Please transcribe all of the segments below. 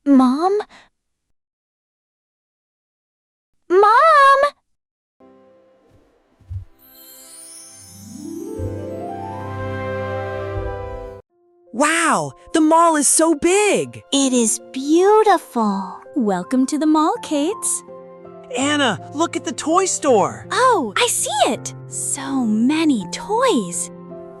Mom? Mom! Wow, the mall is so big! It is beautiful. Welcome to the mall, Kate. Anna, look at the toy store! Oh, I see it. So many toys.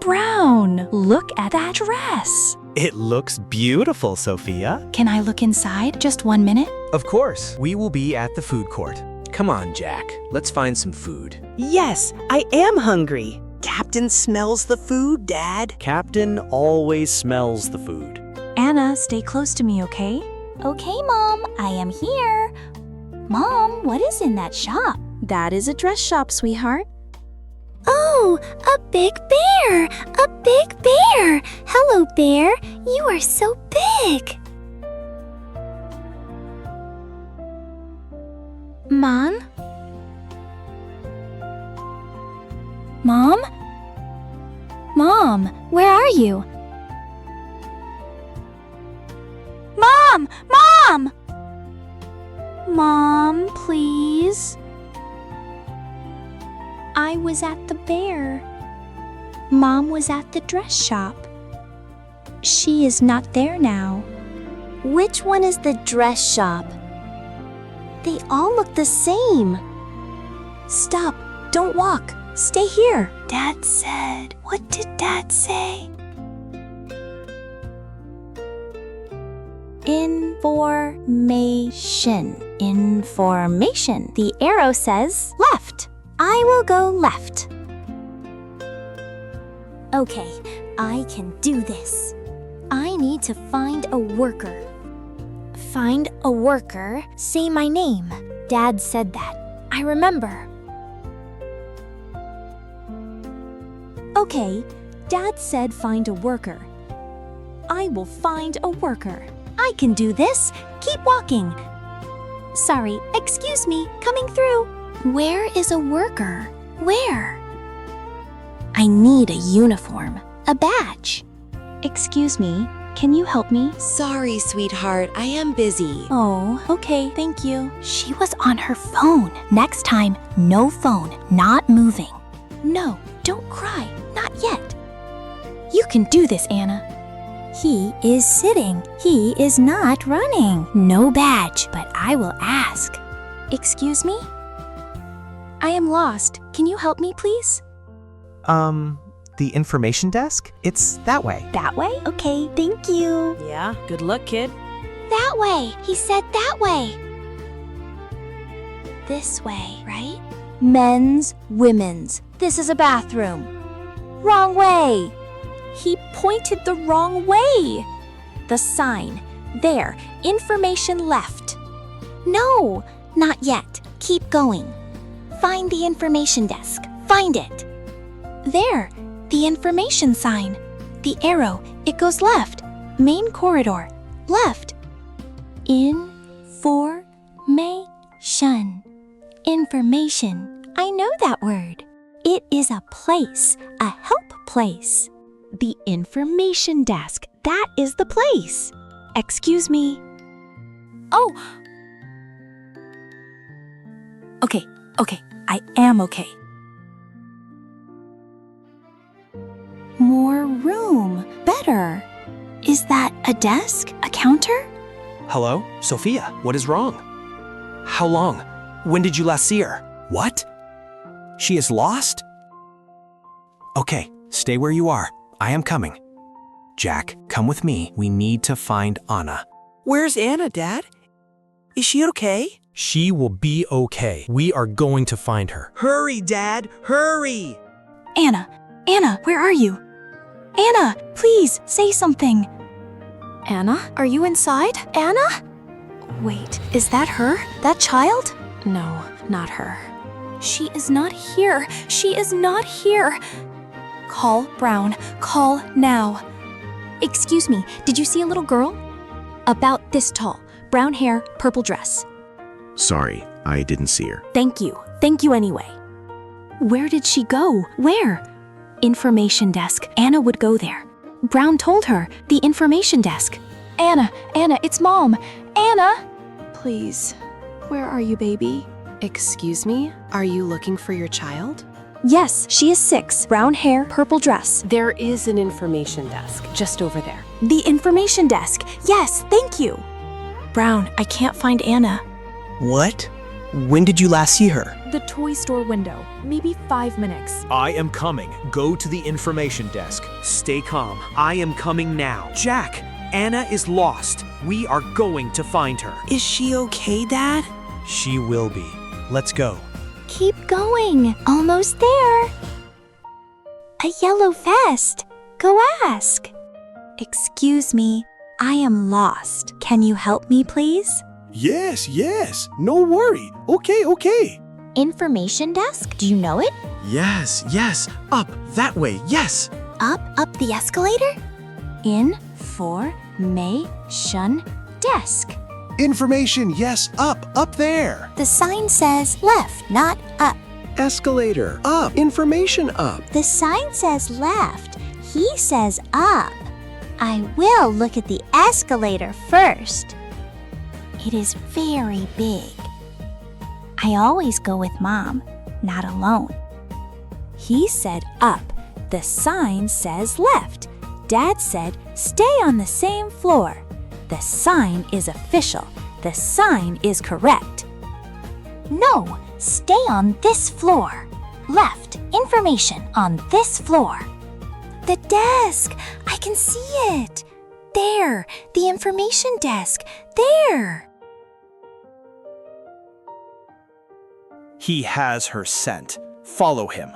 Brown, look at that dress. It looks beautiful, Sophia. Can I look inside? Just 1 minute? Of course, we will be at the food court. Come on, Jack. Let's find some food. Yes, I am hungry. Captain smells the food, Dad. Captain always smells the food. Anna, stay close to me, okay? Okay, Mom, I am here. Mom, what is in that shop? That is a dress shop, sweetheart. Oh, a big bear! A big bear! Hello, bear. You are so big. Mom? Mom? Mom, where are you? Mom! Mom! Mom, please. I was at the bear. Mom was at the dress shop. She is not there now. Which one is the dress shop? They all look the same. Stop! Don't walk! Stay here! Dad said, what did Dad say? Information. Information. The arrow says left. I will go left. Okay, I can do this. I need to find a worker. Find a worker, say my name. Dad said that. I remember. Okay, Dad said find a worker. I will find a worker. I can do this. Keep walking. Sorry, excuse me, coming through. Where is a worker? Where? I need a uniform, a badge. Excuse me, can you help me? Sorry, sweetheart, I am busy. Oh, okay, thank you. She was on her phone. Next time, no phone, not moving. No, don't cry, not yet. You can do this, Anna. He is sitting. He is not running. No badge, but I will ask. Excuse me? I am lost. Can you help me, please? The information desk? It's that way. That way? Okay, thank you. Yeah, good luck, kid. That way. He said that way. This way, right? Men's, women's. This is a bathroom. Wrong way. He pointed the wrong way. The sign. There. Information left. No, not yet. Keep going. Find the information desk. Find it. There. The information sign. The arrow. It goes left. Main corridor. Left. Information. Information. I know that word. It is a place. A help place. The information desk. That is the place. Excuse me. Oh! Okay, I am okay. More room. Better. Is that a desk? A counter? Hello? Sophia, what is wrong? How long? When did you last see her? What? She is lost? Okay, stay where you are. I am coming. Jack, come with me. We need to find Anna. Where's Anna, Dad? Is she okay? She will be okay. We are going to find her. Hurry, Dad, hurry! Anna, where are you? Anna, please say something. Anna, are you inside? Anna? Wait, is that her? That child? No, not her. She is not here. She is not here. Call Brown. Call now. Excuse me, did you see a little girl? About this tall, brown hair, purple dress. Sorry, I didn't see her. Thank you. Thank you anyway. Where did she go? Where? Information desk. Anna would go there. Brown told her, the information desk. Anna, it's Mom. Anna! Please, where are you, baby? Excuse me? Are you looking for your child? Yes, she is 6. Brown hair, purple dress. There is an information desk just over there. The information desk. Yes, thank you. Brown, I can't find Anna. What? When did you last see her? The toy store window. Maybe 5 minutes. I am coming. Go to the information desk. Stay calm. I am coming now. Jack, Anna is lost. We are going to find her. Is she okay, Dad? She will be. Let's go. Keep going. Almost there. A yellow vest. Go ask. Excuse me. I am lost. Can you help me, please? Yes. No worry. Okay. Information desk? Do you know it? Yes. Up, that way, yes. Up the escalator? Information desk. Information, yes, up there. The sign says left, not up. Escalator, up. Information, up. The sign says left. He says up. I will look at the escalator first. It is very big. I always go with Mom, not alone. He said up. The sign says left. Dad said stay on the same floor. The sign is official. The sign is correct. No, stay on this floor. Left, information on this floor. The desk! I can see it! There, the information desk. There! He has her scent. Follow him.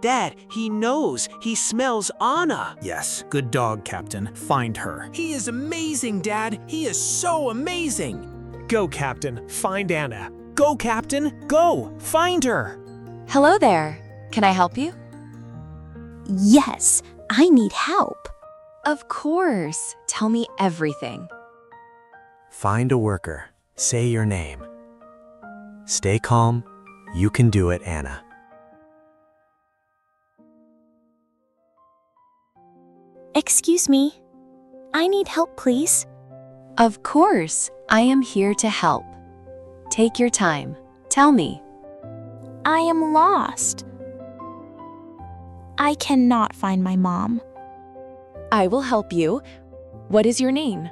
Dad, he knows. He smells Anna. Yes, good dog, Captain. Find her. He is amazing, Dad. He is so amazing. Go, Captain. Find Anna. Go, Captain. Go. Find her. Hello there. Can I help you? Yes, I need help. Of course. Tell me everything. Find a worker. Say your name. Stay calm. You can do it, Anna. Excuse me. I need help, please. Of course. I am here to help. Take your time. Tell me. I am lost. I cannot find my mom. I will help you. What is your name?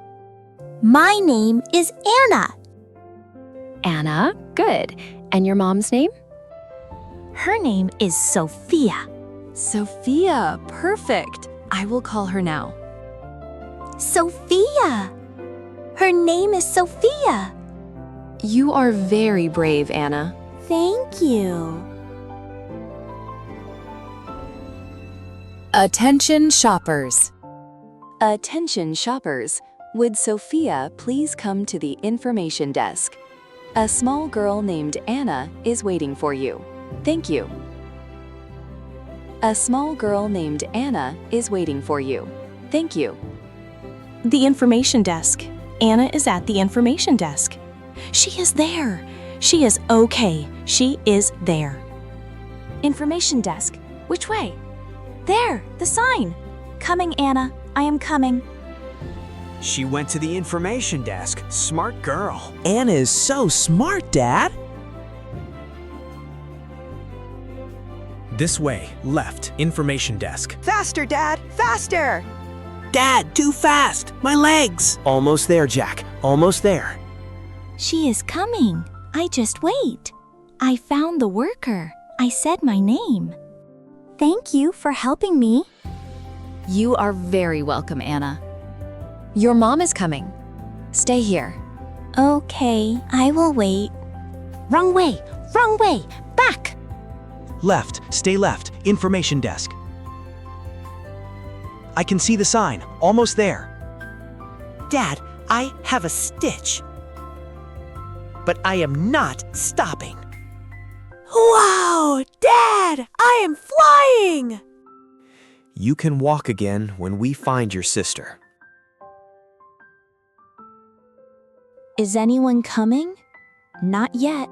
My name is Anna. Anna. Good. And your mom's name? Her name is Sophia. Sophia. Perfect. I will call her now. Sophia. Her name is Sophia. You are very brave, Anna. Thank you. Attention shoppers. Attention shoppers. Would Sophia please come to the information desk? A small girl named Anna is waiting for you. Thank you. A small girl named Anna is waiting for you. Thank you. The information desk. Anna is at the information desk. She is there. She is okay. She is there. Information desk. Which way? There, the sign. Coming, Anna. I am coming. She went to the information desk. Smart girl. Anna is so smart, Dad. This way. Left. Information desk. Faster, Dad, faster! Dad, too fast! My legs! Almost there, Jack. Almost there. She is coming. I just wait. I found the worker. I said my name. Thank you for helping me. You are very welcome, Anna. Your mom is coming. Stay here. Okay, I will wait. Wrong way! Back! Left. Stay left. Information desk. I can see the sign. Almost there. Dad, I have a stitch. But I am not stopping. Wow! Dad, I am flying! You can walk again when we find your sister. Is anyone coming? Not yet.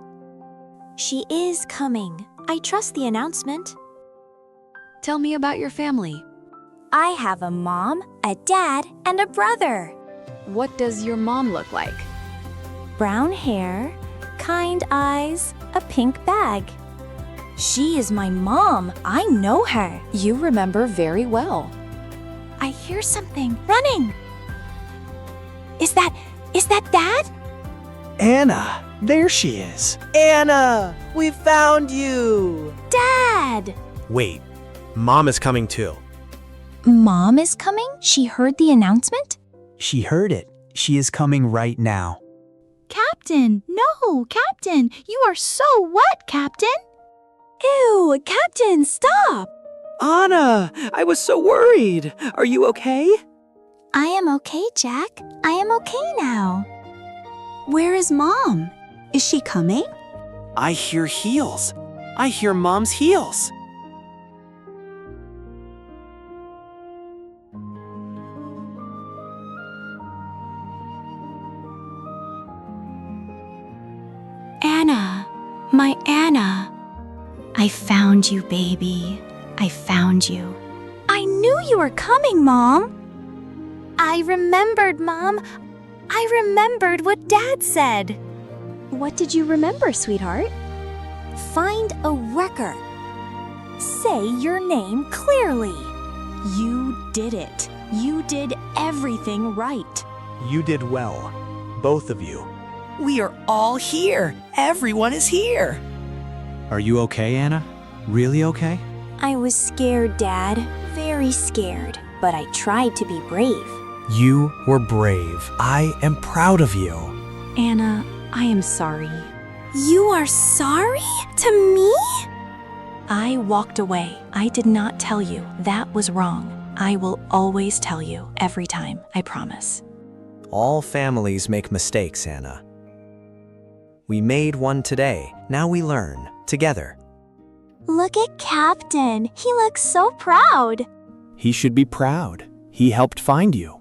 She is coming. I trust the announcement. Tell me about your family. I have a mom, a dad, and a brother. What does your mom look like? brown hair, kind eyes, a pink bag. She is my mom. I know her. You remember very well. I hear something running. Is that Dad? Anna, there she is. Anna, we found you. Dad! Wait, Mom is coming too. Mom is coming? She heard the announcement? She heard it. She is coming right now. Captain! No, Captain! You are so wet, Captain! Ew, Captain, stop! Anna, I was so worried. Are you okay? I am okay, Jack. I am okay now. Where is Mom? Is she coming? I hear heels. I hear Mom's heels. Anna, my Anna. I found you, baby. I found you. I knew you were coming, Mom. I remembered, Mom. I remembered what Dad said. What did you remember, sweetheart? Find a worker. Say your name clearly. You did it. You did everything right. You did well, both of you. We are all here. Everyone is here. Are you okay, Anna? Really okay? I was scared, Dad. Very scared. But I tried to be brave. You were brave. I am proud of you. Anna, I am sorry. You are sorry? To me? I walked away. I did not tell you. That was wrong. I will always tell you every time, I promise. All families make mistakes, Anna. We made one today. Now we learn together. Look at Captain. He looks so proud. He should be proud. He helped find you.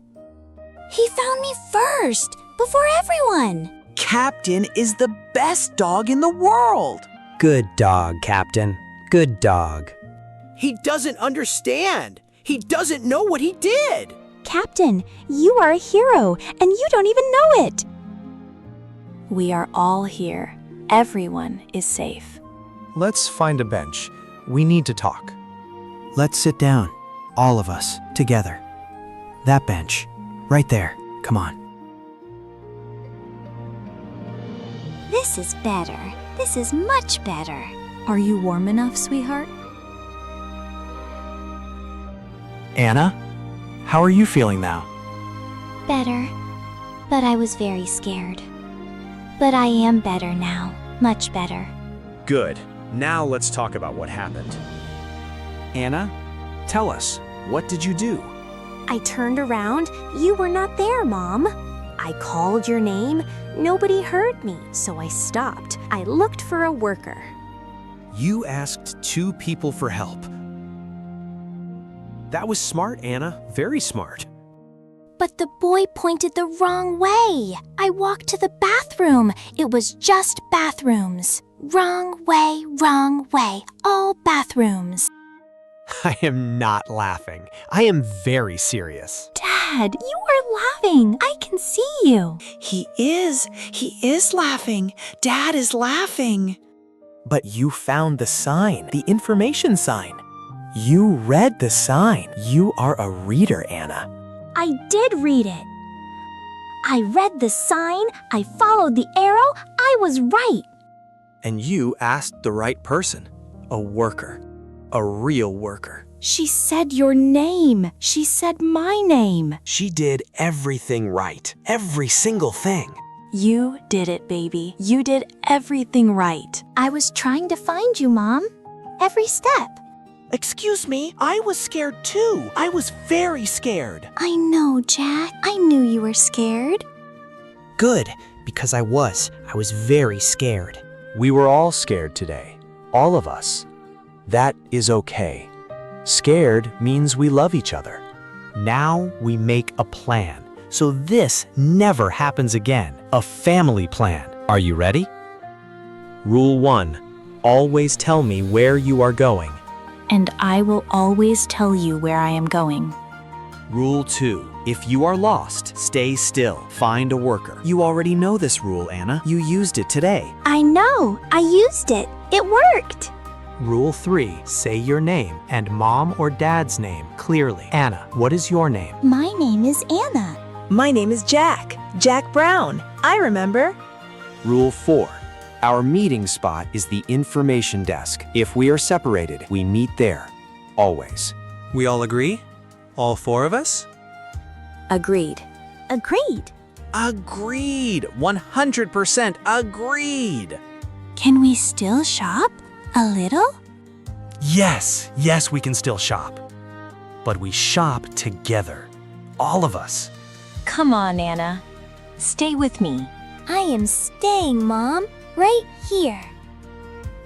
He found me first, before everyone. Captain is the best dog in the world. Good dog, Captain. Good dog. He doesn't understand. He doesn't know what he did. Captain, you are a hero, and you don't even know it. We are all here. Everyone is safe. Let's find a bench. We need to talk. Let's sit down. All of us, together. That bench. Right there. Come on. This is better. This is much better. Are you warm enough, sweetheart? Anna, how are you feeling now? Better. But I was very scared. But I am better now. Much better. Good. Now let's talk about what happened. Anna, tell us, what did you do? I turned around. You were not there, Mom. I called your name. Nobody heard me, so I stopped. I looked for a worker. You asked 2 people for help. That was smart, Anna. Very smart. But the boy pointed the wrong way. I walked to the bathroom. It was just bathrooms. Wrong way. All bathrooms. I am not laughing. I am very serious. Dad, you are laughing. I can see you. He is laughing. Dad is laughing. But you found the sign, the information sign. You read the sign. You are a reader, Anna. I did read it. I read the sign. I followed the arrow. I was right. And you asked the right person. A worker. A real worker. She said your name. She said my name. She did everything right. Every single thing. You did it, baby. You did everything right. I was trying to find you, Mom. Every step. Excuse me, I was scared too. I was very scared. I know, Jack. I knew you were scared. Good, because I was very scared. We were all scared today. All of us. That is okay. Scared means we love each other. Now we make a plan, so this never happens again. A family plan. Are you ready? Rule 1. Always tell me where you are going. And I will always tell you where I am going. Rule 2. If you are lost, stay still. Find a worker. You already know this rule, Anna. You used it today. I know. I used it. It worked. Rule 3. Say your name and mom or dad's name clearly. Anna, what is your name? My name is Anna. My name is Jack. Jack Brown. I remember. Rule 4. Our meeting spot is the information desk. If we are separated, we meet there. Always. We all agree? All 4 of us? Agreed. Agreed. Agreed. 100% agreed. Can we still shop? A little? Yes, we can still shop. But we shop together. All of us. Come on, Anna. Stay with me. I am staying, Mom. Right here.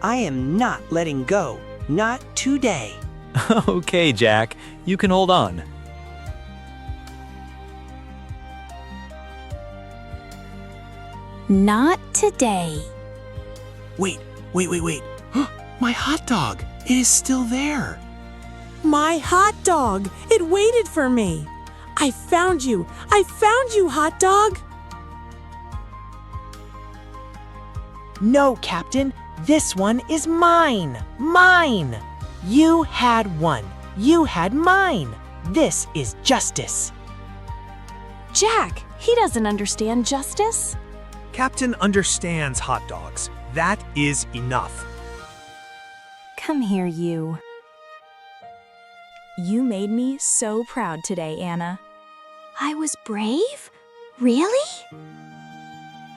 I am not letting go. Not today. Okay, Jack. You can hold on. Not today. Wait. My hot dog. It is still there. My hot dog. It waited for me. I found you, hot dog. No, Captain. This one is mine. Mine. You had one. You had mine. This is justice. Jack, he doesn't understand justice. Captain understands hot dogs. That is enough. Come here, you. You made me so proud today, Anna. I was brave? Really?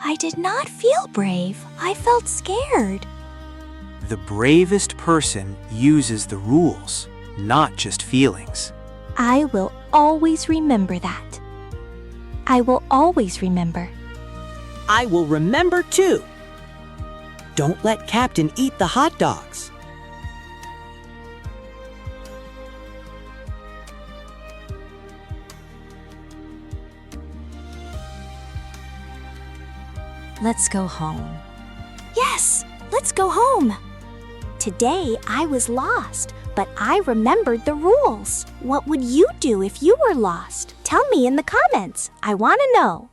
I did not feel brave. I felt scared. The bravest person uses the rules, not just feelings. I will always remember that. I will always remember. I will remember too. Don't let Captain eat the hot dogs. Let's go home. Yes, let's go home. Today I was lost, but I remembered the rules. What would you do if you were lost? Tell me in the comments. I want to know.